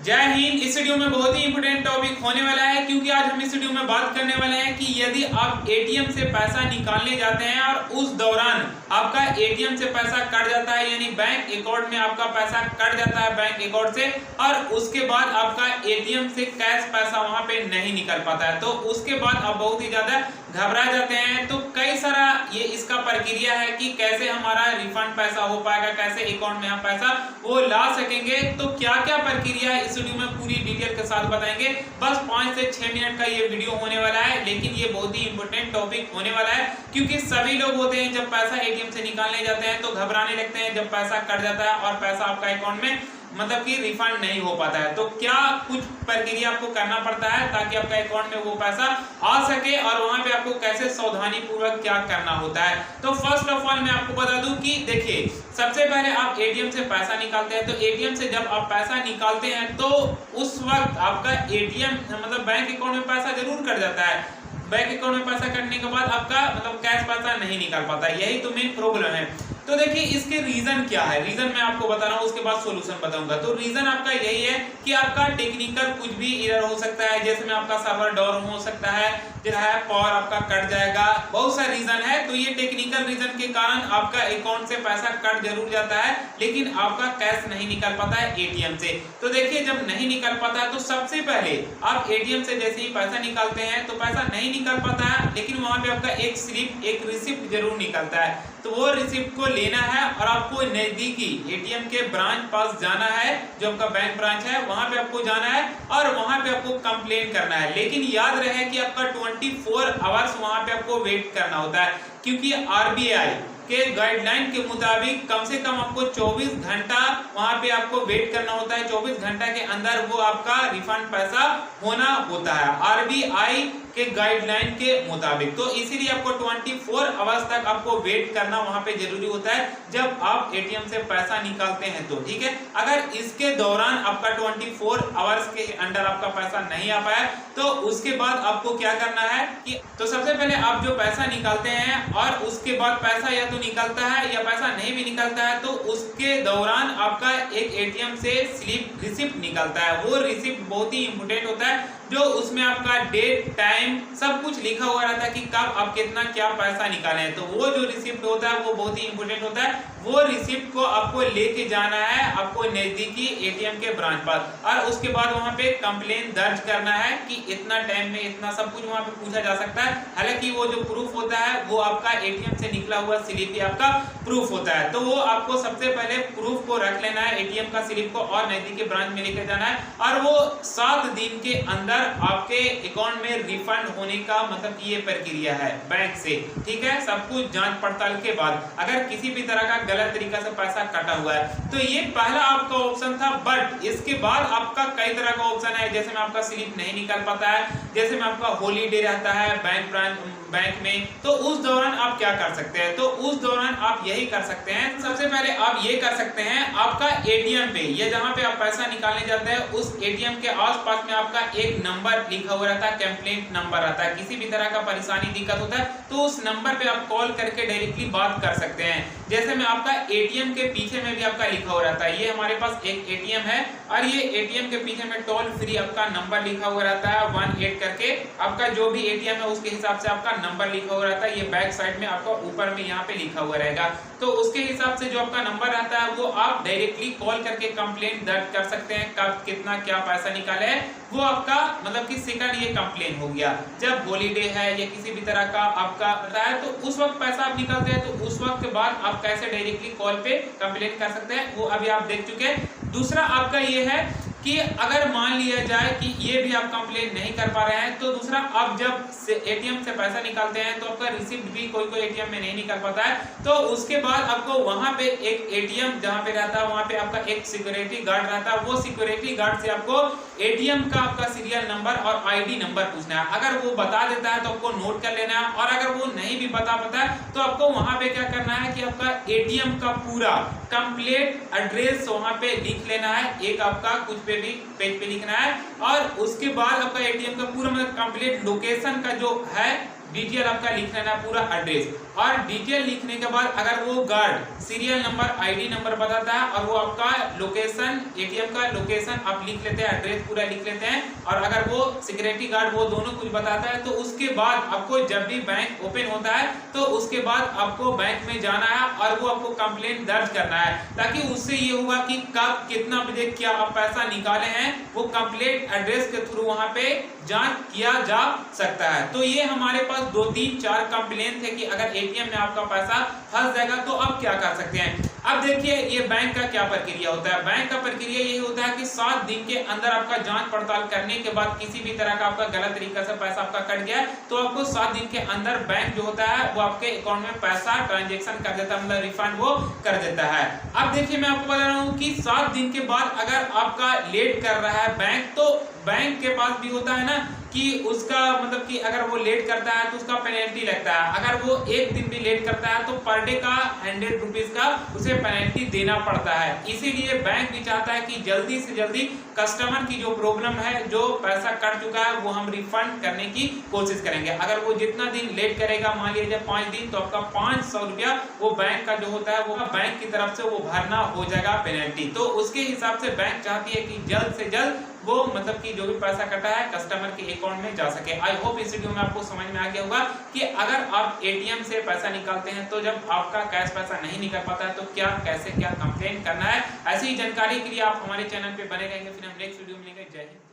जय हिंद। इस वीडियो में बहुत ही इंपोर्टेंट टॉपिक होने वाला है, क्योंकि आज हम इस वीडियो में बात करने वाले हैं कि यदि आप एटीएम से पैसा निकालने जाते हैं और उस दौरान आपका एटीएम से पैसा कट जाता है, यानी बैंक अकाउंट में आपका पैसा कट जाता है बैंक अकाउंट से, और उसके बाद आपका एटीएम से कैश पैसा वहां पे नहीं निकल पाता है, तो उसके बाद आप बहुत ही ज्यादा घबरा जाते हैं। तो कई सारा ये इसका प्रक्रिया है कि कैसे हमारा रिफंड पैसा हो पाएगा, कैसे अकाउंट में हम पैसा वो ला सकेंगे। तो क्या क्या प्रक्रिया है इस वीडियो में पूरी डिटेल के साथ बताएंगे। बस 5 से 6 मिनट का ये वीडियो होने वाला है, लेकिन ये बहुत ही इंपॉर्टेंट टॉपिक होने वाला है, क्योंकि सभी लोग होते हैं जब पैसा एटीएम से निकालने जाते हैं तो घबराने लगते हैं जब पैसा कट जाता है और पैसा आपका अकाउंट में मतलब कि रिफंड नहीं हो पाता है। तो क्या कुछ प्रक्रिया आपको करना पड़ता है ताकि आपका अकाउंट में वो पैसा आ सके, और वहां पे आपको कैसे सावधानी पूर्वक क्या करना होता है। तो फर्स्ट ऑफ ऑल मैं आपको बता दूं कि देखिए, सबसे पहले आप एटीएम से पैसा निकालते हैं, तो एटीएम से जब आप पैसा निकालते हैं तो उस वक्त आपका एटीएम मतलब बैंक अकाउंट में पैसा जरूर कट जाता है। बैंक अकाउंट में पैसा कटने के बाद आपका मतलब कैश पैसा नहीं निकल पाता, यही तो मेन प्रॉब्लम है। तो देखिए इसके रीजन क्या है, रीजन मैं आपको बता रहा हूँ, उसके बाद सॉल्यूशन बताऊंगा। तो रीजन आपका यही है कि आपका टेक्निकल कुछ भी एरर हो सकता है, जैसे में आपका सर्वर डाउन हो सकता है, जो है पावर आपका कट जाएगा, बहुत सारे रीजन है। तो ये टेक्निकल रीजन के कारण आपका अकाउंट से पैसा कट जरूर जाता है, लेकिन आपका कैश नहीं निकल पाता है एटीएम से। तो देखिए जब नहीं निकल पाता है तो सबसे पहले आप एटीएम से जैसे ही पैसा निकालते हैं तो पैसा नहीं निकल पाता है, लेकिन वहां पे आपका एक स्लिप एक रिसिप्ट जरूर निकलता है। तो वो रिसिप्ट को लेना है और आपको नजदीकी एटीएम के ब्रांच पास जाना है, जो आपका बैंक ब्रांच है वहां पे आपको जाना है और वहां पे आपको कंप्लेन करना है। लेकिन याद रहे कि आपका 24 आवर्स वहां पे आपको वेट करना होता है, क्योंकि आरबीआई के गाइडलाइन के मुताबिक कम से कम आपको 24 घंटा वहां पे आपको वेट करना होता है। 24 घंटा के अंदर वो आपका रिफंड पैसा होना होता है आरबीआई के गाइडलाइन के मुताबिक। तो इसीलिए आपको 24 आवर्स तक आपको वेट करना वहां पे जरूरी होता है जब आप एटीएम से पैसा निकालते हैं तो, ठीक है। अगर इसके दौरान आपका 24 आवर्स के अंदर आपका पैसा नहीं आ पाया तो उसके बाद आपको क्या करना है कि तो सबसे पहले आप जो पैसा निकालते हैं और उसके बाद पैसा या तो निकलता है या पैसा नहीं भी निकलता है, तो उसके दौरान आपका एक एटीएम से स्लिप रिसिप्ट निकलता है। वो रिसिप्ट बहुत ही इंपोर्टेंट होता है, जो उसमें आपका डेट टाइम सब कुछ लिखा हुआ रहता है कि कब आप कितना क्या पैसा निकाले हैं। तो वो जो रिसिप्ट होता है वो बहुत ही इंपोर्टेंट होता है। वो रिसिप्ट को आपको लेके जाना है आपको नजदीकी एटीएम के ब्रांच पर, और उसके बाद वहां पे कंप्लेन दर्ज करना है कि इतना टाइम में इतना सब कुछ वहां पे पूछा जा सकता है। हालांकि वो जो प्रूफ होता है वो आपका एटीएम से निकला हुआ स्लिप ही आपका प्रूफ होता है। तो वो आपको सबसे पहले प्रूफ को रख लेना है, एटीएम का स्लिप को, और नजदीकी ब्रांच में लेकर जाना है, और वो 7 दिन के अंदर आपके अकाउंट में रिफंड होने का मतलब ये प्रक्रिया है बैंक से, ठीक है। सब कुछ जांच पड़ताल के बाद अगर किसी भी तरह का गलत तरीका से पैसा कटा हुआ है तो ये पहला आपका ऑप्शन था। बट इसके बाद आपका कई तरह का ऑप्शन है, जैसे में आपका स्लिप नहीं निकल पाता है, जैसे में आपका हॉलीडे रहता है बैंक में, तो उस दौरान आप क्या कर सकते हैं। तो उस दौरान आप यही कर सकते हैं, सबसे पहले आप ये कर सकते हैं, आपका एटीएम पे या जहां पे आप पैसा निकालने जाते हैं उस एटीएम के आसपास में आपका एक नंबर लिखा हुआ रहता है, कंप्लेंट नंबर रहता है। किसी भी तरह का परेशानी दिक्कत होता है तो उस नंबर पे आप कॉल करके डायरेक्टली बात कर सकते हैं। जैसे में आपका एटीएम के पीछे में भी आपका लिखा हुआ रहता है, ये हमारे पास एक एटीएम है और ये एटीएम के पीछे में टोल फ्री आपका नंबर लिखा हुआ रहता है 18 करके, आपका जो भी एटीएम है उसके हिसाब से आपका नंबर लिखा हुआ रहता है। ये बैक साइड में आपका ऊपर में यहाँ पे लिखा हुआ रहेगा, तो उसके हिसाब से जो आपका नंबर रहता है वो आप डायरेक्टली कॉल करके कंप्लेंट दर्ज कर सकते हैं, कब कितना क्या पैसा निकाले है वो आपका मतलब कि सेकंड ये कंप्लेन हो गया। जब हॉलीडे है या किसी भी तरह का आपका रहता है तो उस वक्त पैसा आप निकालते हैं, तो उस वक्त के बाद आप कैसे डायरेक्टली कॉल पे कंप्लेन कर सकते हैं वो अभी आप देख चुके हैं। दूसरा आपका ये है कि अगर मान लिया जाए कि ये भी आप कंप्लेन नहीं कर पा रहे हैं, तो दूसरा आप जब एटीएम से पैसा निकालते हैं तो आपका रिसिप्ट भी कोई एटीएम में नहीं निकल पाता है, तो उसके बाद आपको वहां पे एक एटीएम जहां पे रहता है वहां पे आपका एक सिक्योरिटी गार्ड रहता है, वो सिक्योरिटी गार्ड से आपको एटीएम का आपका सीरियल नंबर और आईडी नंबर पूछना है। अगर वो बता देता है तो आपको नोट कर लेना है, और अगर वो नहीं भी बता पाता है तो आपको वहां पे क्या करना है कि आपका एटीएम का पूरा कंप्लीट एड्रेस वहां पे लिख लेना है, एक आपका कुछ पे भी पेज पे लिखना है, और उसके बाद आपका एटीएम का पूरा मतलब कंप्लीट लोकेशन का जो है डिटेल आपका लिख लेना पूरा एड्रेस, और डिटेल लिखने के बाद अगर वो guard serial number ID number बताता है और वो आपका लोकेशन एटीएम का लोकेशन आप लिख लेते हैं, एड्रेस पूरा लिख लेते हैं, और अगर वो सिक्योरिटी गार्ड वो दोनों कुछ बताता है तो उसके बाद आपको जब भी बैंक ओपन होता है तो उसके बाद आपको बैंक में जाना है और वो आपको कंप्लेंट दर्ज करना है, ताकि उससे ये होगा कि कब कितना बजे क्या आप पैसा निकाले हैं वो कंप्लेंट एड्रेस के थ्रू वहां पे जांच किया जा सकता है। तो ये हमारे पास 2 3 4 कंप्लेंट है कि अगर एटीएम में आपका पैसा फंस जाएगा तो आप क्या कर सकते हैं। अब देखिए ये बैंक का क्या प्रक्रिया होता है। बैंक का प्रक्रिया यही होता है कि 7 दिन के अंदर आपका जांच पड़ताल करने के बाद किसी भी तरह का आपका गलत तरीका से पैसा आपका कट गया तो आपको 7 दिन के अंदर बैंक जो होता है वो आपके अकाउंट में पैसा ट्रांजैक्शन कर देता है, मतलब रिफंड वो कर देता है। अब देखिए मैं आपको बता रहा हूँ कि 7 दिन के बाद अगर आपका लेट कर रहा है बैंक, तो बैंक के पास भी होता है ना कि उसका मतलब कि अगर वो लेट करता है तो उसका पेनल्टी लगता है। अगर वो 1 दिन भी लेट करता है तो पर डे का 100 रुपीज का उसे पेनल्टी देना पड़ता है। इसीलिए बैंक भी चाहता है कि जल्दी से जल्दी कस्टमर की जो प्रॉब्लम है, जो पैसा कट चुका है वो हम रिफंड करने की कोशिश करेंगे। अगर वो जितना दिन लेट करेगा, मान लीजिए 5 दिन, तो आपका 500 रुपया वो बैंक का जो होता है वो बैंक की तरफ से वो भरना हो जाएगा पेनल्टी। तो उसके हिसाब से बैंक चाहती है कि जल्द से जल्द वो मतलब कि जो भी पैसा कटा है कस्टमर के अकाउंट में जा सके। आई होप इस वीडियो में आपको समझ में आ गया होगा कि अगर आप एटीएम से पैसा निकालते हैं तो जब आपका कैश पैसा नहीं निकल पाता है तो क्या कैसे क्या कंप्लेंट करना है। ऐसी ही जानकारी के लिए आप हमारे चैनल पे बने रहेंगे। फिर हम नेक्स्ट वीडियो में मिलेंगे। जय हिंद।